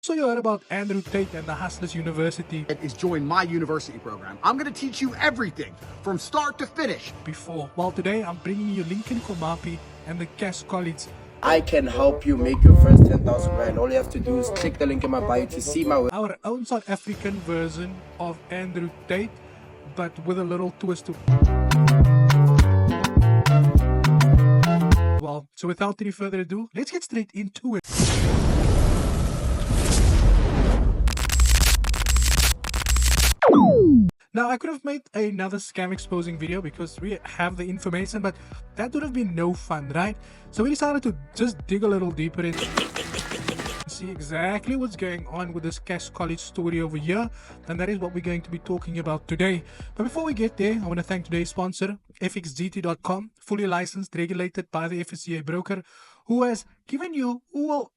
So you heard about Andrew Tate and the Hustlers University Is join my university program. I'm going to teach you everything from start to finish. before. Well, today I'm bringing you Lincoln Komape and the Cash College. I can help you make your first 10,000 rand. All you have to do is click the link in my bio to see my Our own South African version of Andrew Tate, but with a little twist to well, so without any further ado, let's get straight into it. Now, I could have made another scam exposing video because we have the information, but that would have been no fun, right? So we decided to just dig a little deeper and see exactly what's going on with this Cash College story over here, and that is what we're going to be talking about today. But before we get there, I want to thank today's sponsor, fxgt.com, fully licensed, regulated by the FSCA broker, who will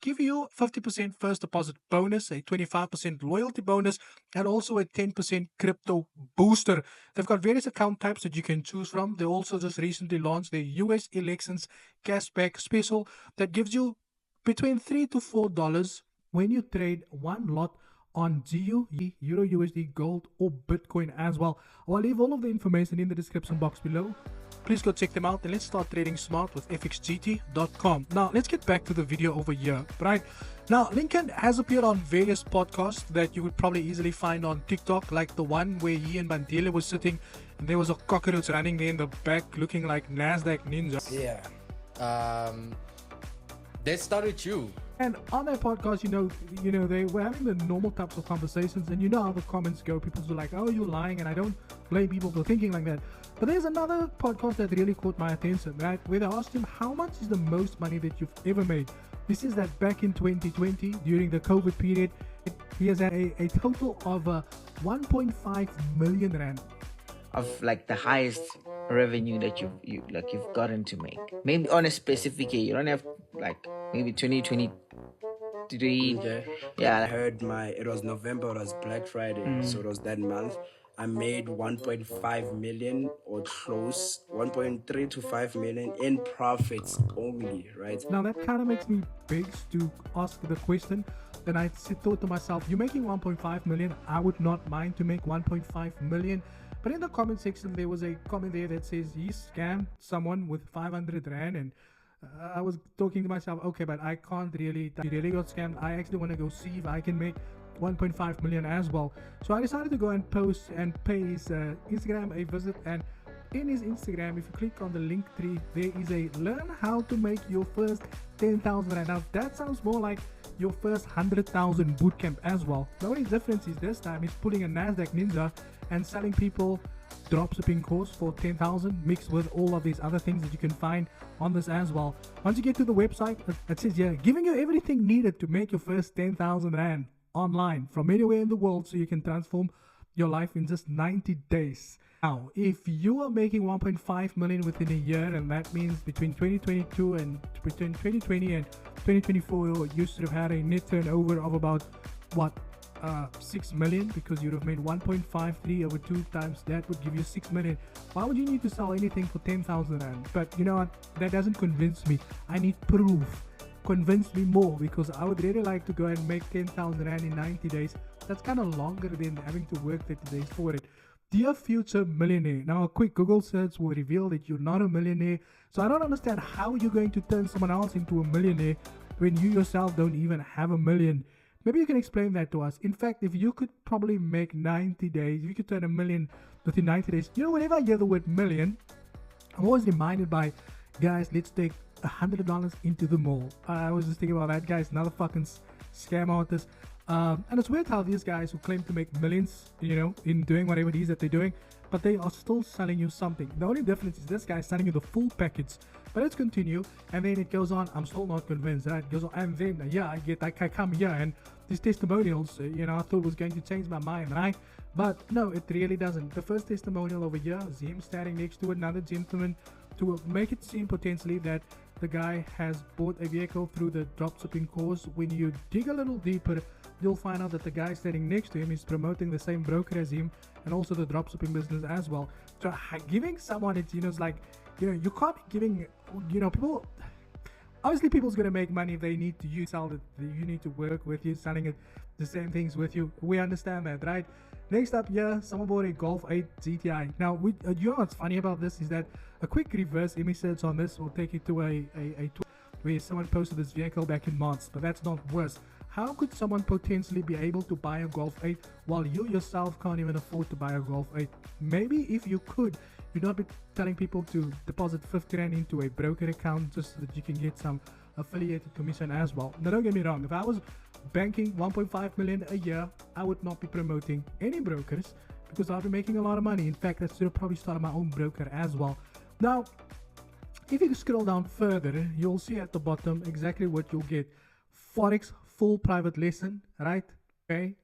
give you 50% first deposit bonus, a 25% loyalty bonus, and also a 10% crypto booster. They've got various account types that you can choose from. They also just recently launched their US elections cashback special that gives you between $3 to $4 when you trade one lot on GU, Euro USD, Gold, or Bitcoin as well. I'll leave all of the information in the description box below. Please go check them out and let's start trading smart with fxgt.com. Now, let's get back to the video over here, right? Now, Lincoln has appeared on various podcasts that you would probably easily find on TikTok, like the one where he and Bandile was sitting and there was a cockroach running there in the back looking like NASDAQ Ninja. Yeah. Let's start with you. And on that podcast, you know, they were having the normal types of conversations, and you know how the comments go. People are like, "Oh, you're lying," and I don't blame people for thinking like that. But there's another podcast that really caught my attention, right? Where they asked him, "How much is the most money that you've ever made?" This is that back in 2020, during the COVID period, he has had a total of 1.5 million rand. Of like the highest revenue that you've gotten to make, maybe on a specific year. You don't have like maybe 2023. Okay. Yeah, I heard it was November, it was Black Friday, so it was that month. I made 1.5 million or close, 1.3 to 5 million in profits only, right? Now that kind of makes me beg to ask the question. Then I thought to myself, you're making 1.5 million. I would not mind to make 1.5 million. But in the comment section, there was a comment there that says he scammed someone with 500 rand, and I was talking to myself, okay, but I can't really got scammed. I actually want to go see if I can make 1.5 million as well. So I decided to go and post and pay his Instagram a visit, and in his Instagram, if you click on the link tree, there is a learn how to make your first 10,000 rand. Now that sounds more like your first 100,000 bootcamp as well. The only difference is this time he's pulling a NASDAQ Ninja and selling people dropshipping course for 10,000 mixed with all of these other things that you can find on this as well. Once you get to the website, it says yeah, giving you everything needed to make your first 10,000 rand online from anywhere in the world, so you can transform your life in just 90 days. Now, if you are making 1.5 million within a year, and that means between 2022 and between 2020 and 2024, you should have had a net turnover of about what 6 million, because you'd have made 1.53 over 2 times that would give you 6 million. Why would you need to sell anything for 10,000 rand? But you know what, that doesn't convince me. I need proof. Convince me more, because I would really like to go and make 10,000 rand in 90 days. That's kind of longer than having to work 30 days for it. Dear future millionaire, now a quick Google search will reveal that you're not a millionaire. So I don't understand how you're going to turn someone else into a millionaire when you yourself don't even have a million. Maybe you can explain that to us. In fact, if you could probably make 90 days, if you could turn a million within 90 days, you know, whenever I hear the word million, I'm always reminded by, guys, let's take $100 into the mall. I was just thinking about that, guys, another fucking scam artist. And it's weird how these guys who claim to make millions, you know, in doing whatever it is that they're doing, but they are still selling you something. The only difference is this guy is selling you the full package. But let's continue, and then it goes on. I'm still not convinced, right? It goes on, and then yeah, I come here, and these testimonials, you know, I thought was going to change my mind, right? But no, it really doesn't. The first testimonial over here is him standing next to another gentleman to make it seem potentially that the guy has bought a vehicle through the dropshipping course. When you dig a little deeper, you'll find out that the guy standing next to him is promoting the same broker as him and also the dropshipping business as well. So giving someone, it's, you know, it's like, you know, you can't be giving, you know, people, Obviously, people's gonna make money if they need to sell it. You need to work with you, selling it, the same things with you. We understand that, right? Next up here, someone bought a Golf 8 GTI. Now, you know what's funny about this is that a quick reverse image search on this will take you to a where someone posted this vehicle back in March, but that's not worse. How could someone potentially be able to buy a Golf 8 while you yourself can't even afford to buy a Golf 8? Maybe if you could, you'd not be telling people to deposit 50 Rand into a broker account just so that you can get some affiliated commission as well. Now, don't get me wrong, if I was banking 1.5 million a year, I would not be promoting any brokers because I'll be making a lot of money. In fact, I should have probably started my own broker as well. Now, if you scroll down further, you'll see at the bottom exactly what you'll get. Forex full private lesson, right? Okay.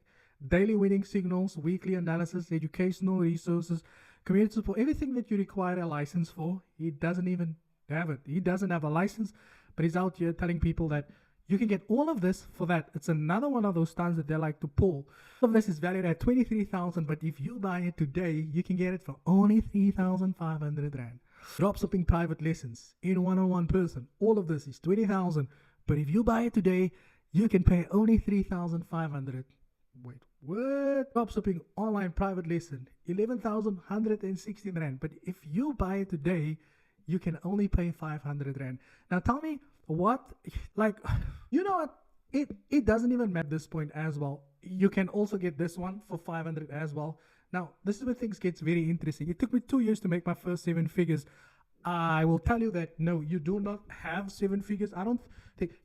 Daily winning signals, weekly analysis, educational resources, community support, everything that you require a license for. He doesn't even have it. He doesn't have a license, but he's out here telling people that you can get all of this for that. It's another one of those stunts that they like to pull. All of this is valued at 23,000, but if you buy it today, you can get it for only 3,500 Rand. Dropshipping private lessons in one-on-one person. All of this is 20,000, but if you buy it today, you can pay only 3,500. Wait, what? Dropshipping online private lesson, 11,116 Rand. But if you buy it today, you can only pay 500 Rand. Now tell me what, like, you know what? It doesn't even matter at this point as well. You can also get this one for 500 as well. Now, this is where things gets very interesting. It took me 2 years to make my first 7 figures. I will tell you that no, you do not have 7 figures. I don't think if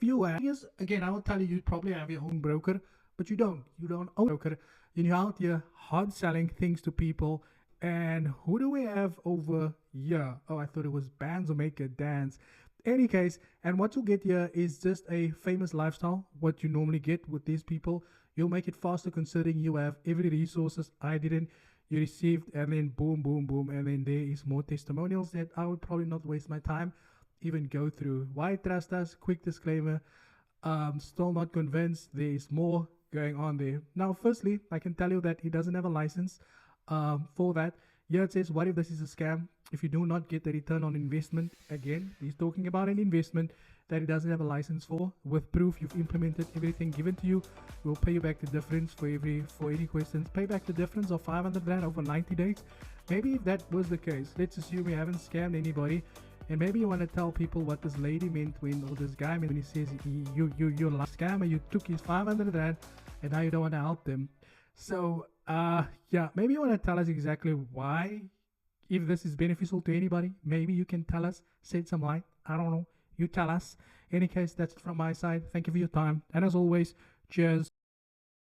you have, again, I will tell you, you probably have your own broker, but you don't own a broker. You're out here hard selling things to people. And who do we have over here? Oh, I thought it was Bands or Make a Dance. Any case, and what you'll get here is just a famous lifestyle. What you normally get with these people, you'll make it faster considering you have every resources I didn't. You received, and then boom, boom, boom, and then there is more testimonials that I would probably not waste my time even go through. Why trust us? Quick disclaimer. Still not convinced. There is more going on there. Now, firstly, I can tell you that he doesn't have a license for that. Here it says, what if this is a scam? If you do not get the return on investment, again, he's talking about an investment that he doesn't have a license for. With proof you've implemented everything given to you, we'll pay you back the difference for any questions. Pay back the difference of 500 Rand over 90 days. Maybe if that was the case, let's assume you haven't scammed anybody, and maybe you want to tell people what this lady meant or this guy meant when he says you're a scammer, you took his 500 Rand and now you don't want to help them. So yeah, maybe you want to tell us exactly why, if this is beneficial to anybody. Maybe you can tell us, shed some light. I don't know, you tell us. In any case, that's it from my side. Thank you for your time, and as always, cheers.